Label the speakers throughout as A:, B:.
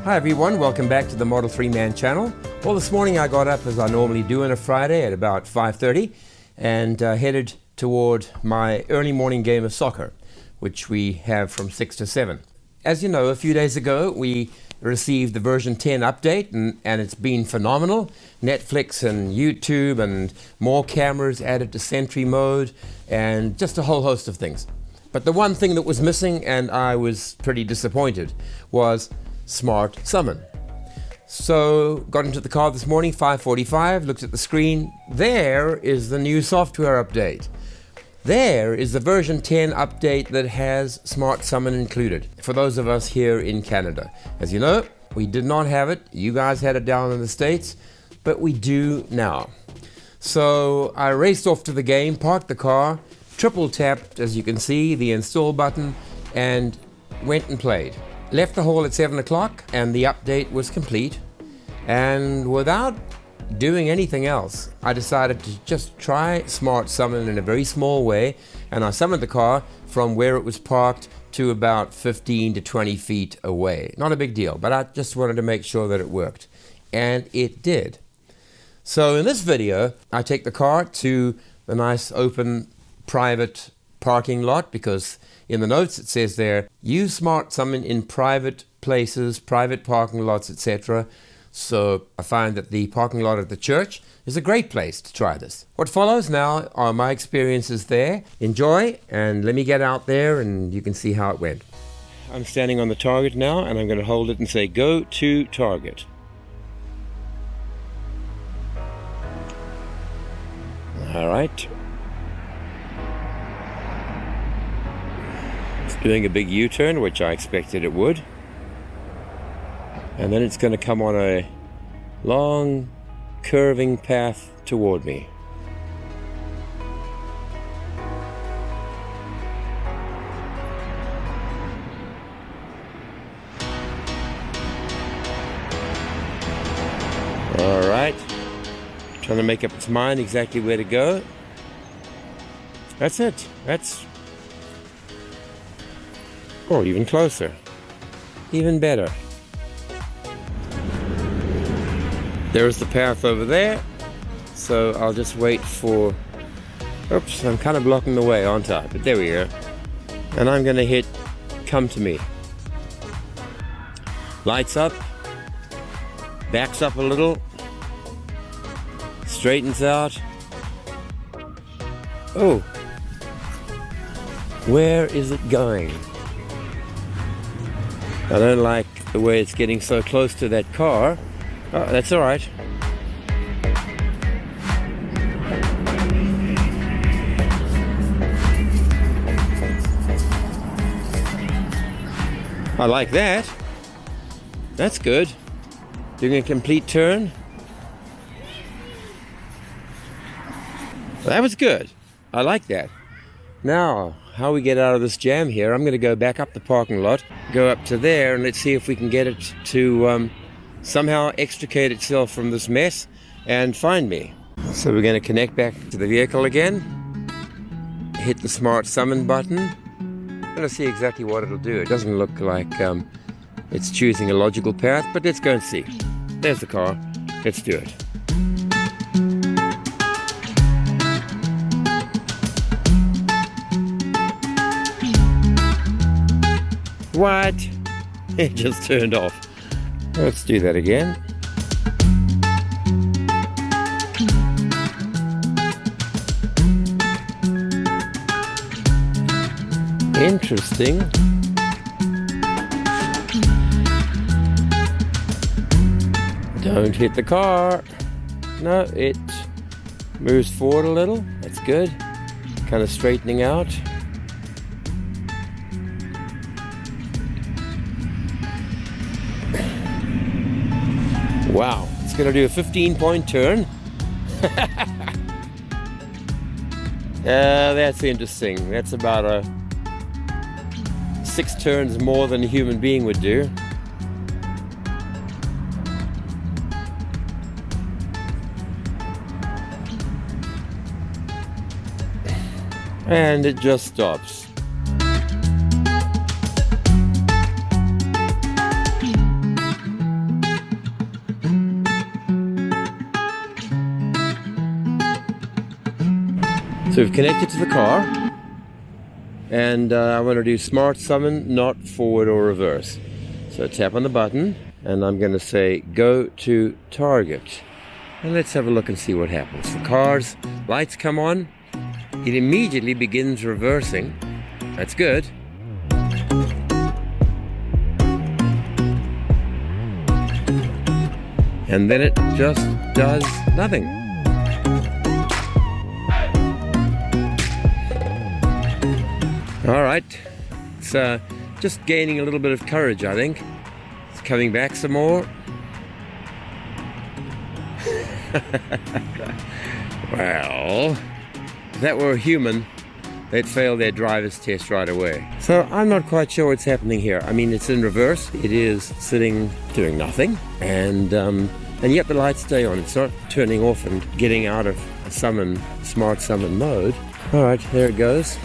A: Hi everyone, welcome back to the Model 3 Man channel. Well, this morning I got up as I normally do on a Friday at about 5:30 and headed toward my early morning game of soccer, which we have from 6 to 7. As you know, a few days ago we received the version 10 update and it's been phenomenal. Netflix and YouTube and more cameras added to Sentry mode and just a whole host of things. But the one thing that was missing, and I was pretty disappointed, was Smart Summon. So got into the car this morning, 5:45, looked at the screen. There is the new software update. There is the version 10 update that has Smart Summon included for those of us here in Canada. As you know, we did not have it. You guys had it down in the States, but we do now. So I raced off to the game, parked the car, triple tapped, as you can see, the install button, and went and played. Left the hall at 7 o'clock and the update was complete. And without doing anything else, I decided to just try Smart Summon in a very small way, and I summoned the car from where it was parked to about 15 to 20 feet away. Not a big deal, but I just wanted to make sure that it worked. And it did. So in this video, I take the car to the nice open private parking lot, because in the notes it says there, use Smart Summon in private places, private parking lots, etc. So I find that the parking lot of the church is a great place to try this. What follows now are my experiences there. Enjoy, and let me get out there and you can see how it went. I'm standing on the target now, and I'm going to hold it and say go to target. All right. It's doing a big U-turn, which I expected it would. And then it's going to come on a long, curving path toward me. All right. Trying to make up its mind exactly where to go. That's it. That's... oh, even closer. Even better. There's the path over there, so I'll just wait for... oops, I'm kind of blocking the way, aren't I? But there we go. And I'm going to hit come to me. Lights up, backs up a little, straightens out. Oh, where is it going? I don't like the way it's getting so close to that car. Oh, that's all right. I like that. That's good. Doing a complete turn. That was good. I like that. Now, how we get out of this jam here, I'm going to go back up the parking lot, go up to there, and let's see if we can get it to somehow extricate itself from this mess and find me. So we're going to connect back to the vehicle again, hit the Smart Summon button. I'm going to see exactly what it'll do. It doesn't look like it's choosing a logical path, but let's go and see. There's the car. Let's do it. What? It just turned off. Let's do that again. Interesting. Don't hit the car. No, it moves forward a little. That's good. Kind of straightening out. Wow, it's going to do a 15-point turn. That's interesting. That's about 6 turns more than a human being would do. And it just stops. So we've connected to the car, and I want to do smart summon, not forward or reverse. So tap on the button, and I'm going to say go to target. And let's have a look and see what happens. The car's lights come on. It immediately begins reversing. That's good. And then it just does nothing. All right, it's just gaining a little bit of courage, I think. It's coming back some more. Well, if that were a human, they'd fail their driver's test right away. So I'm not quite sure what's happening here. I mean, it's in reverse. It is sitting doing nothing, and yet the lights stay on. It's not turning off and getting out of a smart summon mode. All right, there it goes.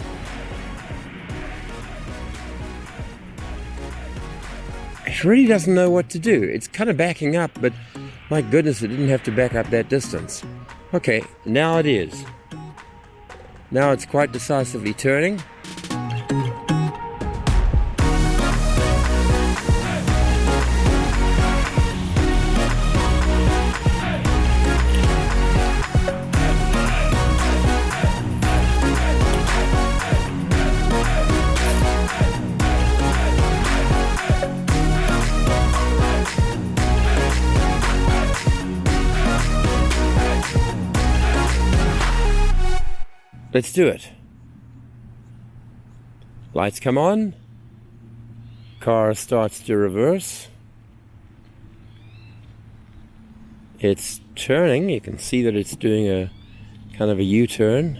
A: It really doesn't know what to do. It's kind of backing up, but my goodness, it didn't have to back up that distance. Okay, now it is. Now it's quite decisively turning. Let's do it. Lights come on. Car starts to reverse. It's turning. You can see that it's doing a kind of a U-turn.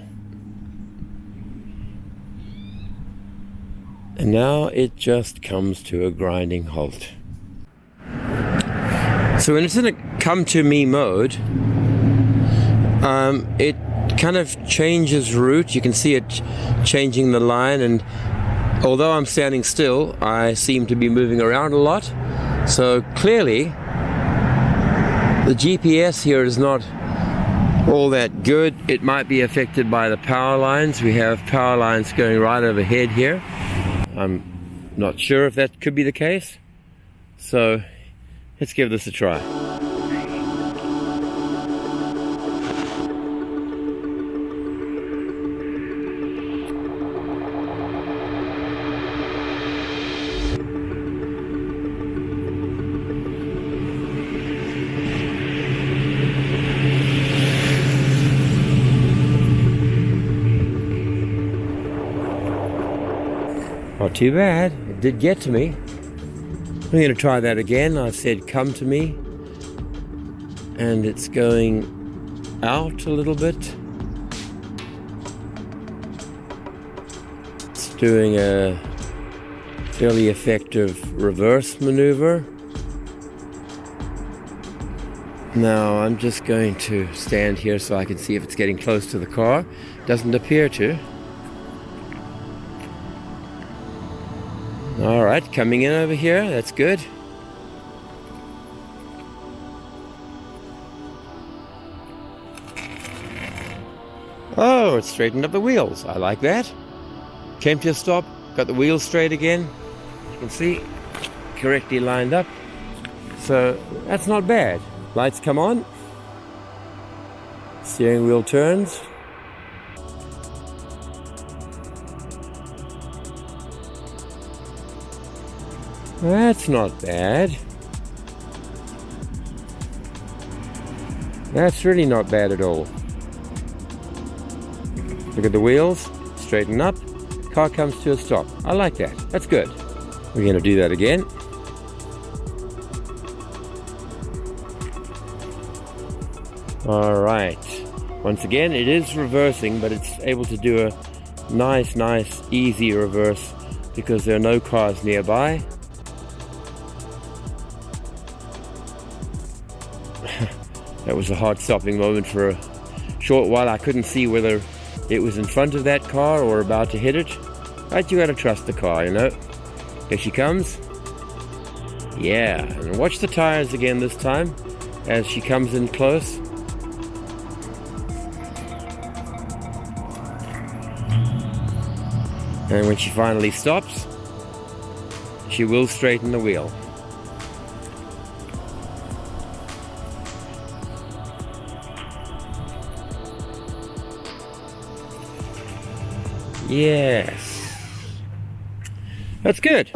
A: And now it just comes to a grinding halt. So when it's in a come to me mode, it kind of changes route. You can see it changing the line, and although I'm standing still, I seem to be moving around a lot. So clearly the GPS here is not all that good. It might be affected by the power lines. We have power lines going right overhead here. I'm not sure if that could be the case. So let's give this a try. Not too bad. It did get to me. I'm going to try that again. I said come to me, and it's going out a little bit. It's doing a fairly effective reverse maneuver. Now I'm just going to stand here so I can see if it's getting close to the car. Doesn't appear to. All right, coming in over here, that's good. Oh, it's straightened up the wheels. I like that. Came to a stop, got the wheels straight again. You can see, correctly lined up. So that's not bad. Lights come on. Steering wheel turns. That's not bad. That's really not bad at all. Look at the wheels, straighten up, car comes to a stop. I like that, that's good. We're going to do that again. All right. Once again, it is reversing, but it's able to do a nice, easy reverse because there are no cars nearby. That was a hard stopping moment for a short while. I couldn't see whether it was in front of that car or about to hit it. But you gotta trust the car, you know. Here she comes. Yeah, and watch the tires again this time as she comes in close. And when she finally stops, she will straighten the wheel. Yes. That's good.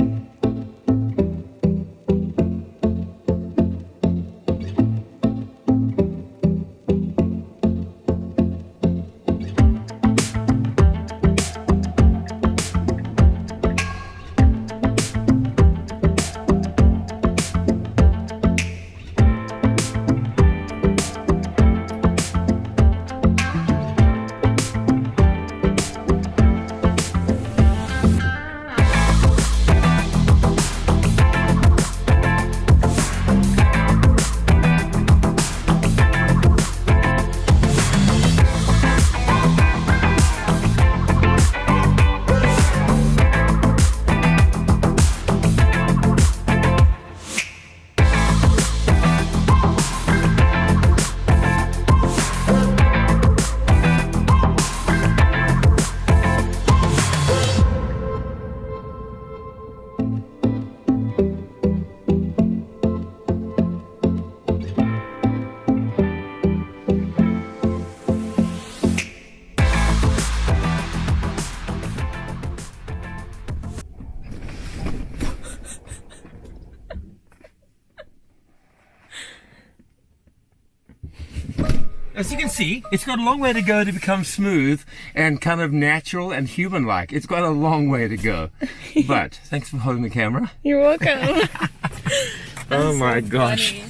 A: As you can see, it's got a long way to go to become smooth and kind of natural and human-like. It's got a long way to go. But thanks for holding the camera.
B: You're welcome.
A: Oh my gosh.
B: Funny.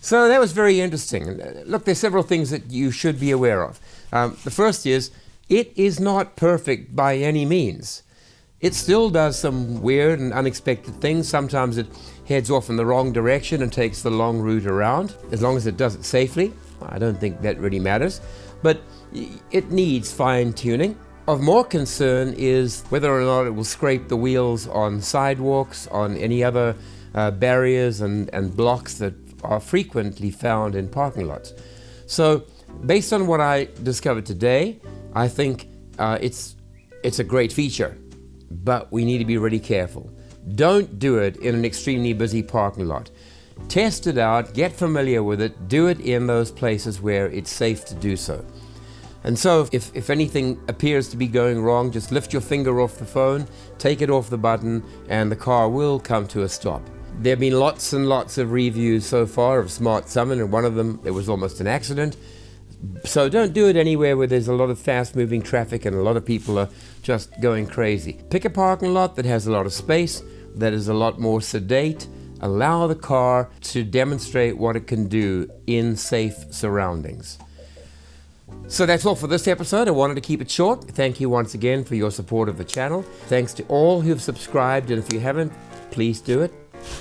A: So that was very interesting. Look, there's several things that you should be aware of. The first is, it is not perfect by any means. It still does some weird and unexpected things. Sometimes it heads off in the wrong direction and takes the long route around. As long as it does it safely, I don't think that really matters. But it needs fine-tuning. Of more concern is whether or not it will scrape the wheels on sidewalks, on any other barriers and blocks that are frequently found in parking lots. So based on what I discovered today, I think it's a great feature, but we need to be really careful. Don't do it in an extremely busy parking lot. Test it out, get familiar with it, do it in those places where it's safe to do so. And so if anything appears to be going wrong, just lift your finger off the phone, take it off the button, and the car will come to a stop. There have been lots and lots of reviews so far of Smart Summon, and one of them, it was almost an accident. So don't do it anywhere where there's a lot of fast-moving traffic and a lot of people are just going crazy. Pick a parking lot that has a lot of space, that is a lot more sedate. Allow the car to demonstrate what it can do in safe surroundings. So that's all for this episode. I wanted to keep it short. Thank you once again for your support of the channel. Thanks to all who've subscribed, and if you haven't, please do it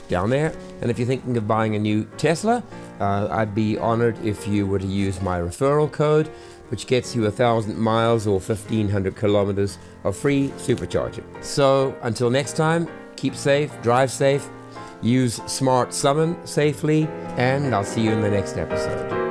A: down there. And if you're thinking of buying a new Tesla, I'd be honored if you were to use my referral code, which gets you 1,000 miles or 1,500 kilometers of free supercharging. So until next time, keep safe, drive safe, use Smart Summon safely, and I'll see you in the next episode.